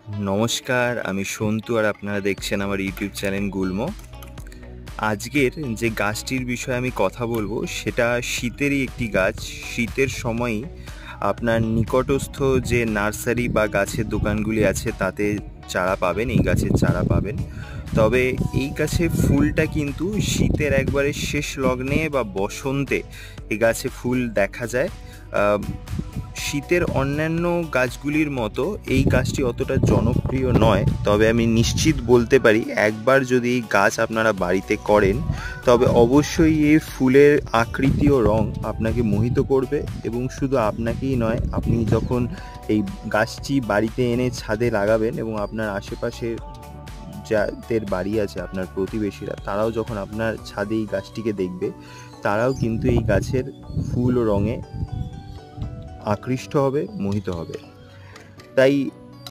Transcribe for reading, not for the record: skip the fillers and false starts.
নমস্কার, আমি সন্তু আর আপনারা দেখছেন আমার ইউটিউব চ্যানেল গুল্ম। আজকের যে গাছটির বিষয়ে আমি কথা বলবো সেটা শীতেরই একটি গাছ। শীতের সময়ই আপনার নিকটস্থ যে নার্সারি বা গাছের দোকানগুলি আছে তাতে চারা পাবেন, এই গাছের চারা পাবেন। তবে এই গাছের ফুলটা কিন্তু শীতের একবারে শেষ লগ্নে বা বসন্তে এই গাছে ফুল দেখা যায়। শীতের অন্যান্য গাছগুলির মতো এই গাছটি অতটা জনপ্রিয় নয়, তবে আমি নিশ্চিত বলতে পারি একবার যদি এই গাছ আপনারা বাড়িতে করেন তবে অবশ্যই এই ফুলের আকৃতি ও রং আপনাকে মোহিত করবে। এবং শুধু আপনাকেই নয়, আপনি যখন এই গাছটি বাড়িতে এনে ছাদে লাগাবেন এবং আপনার আশেপাশের যাদের বাড়ি আছে, আপনার প্রতিবেশীরা, তারাও যখন আপনার ছাদে এই গাছটিকে দেখবে তারাও কিন্তু এই গাছের ফুল ও রঙে আকৃষ্ট হবে, মোহিত হবে। তাই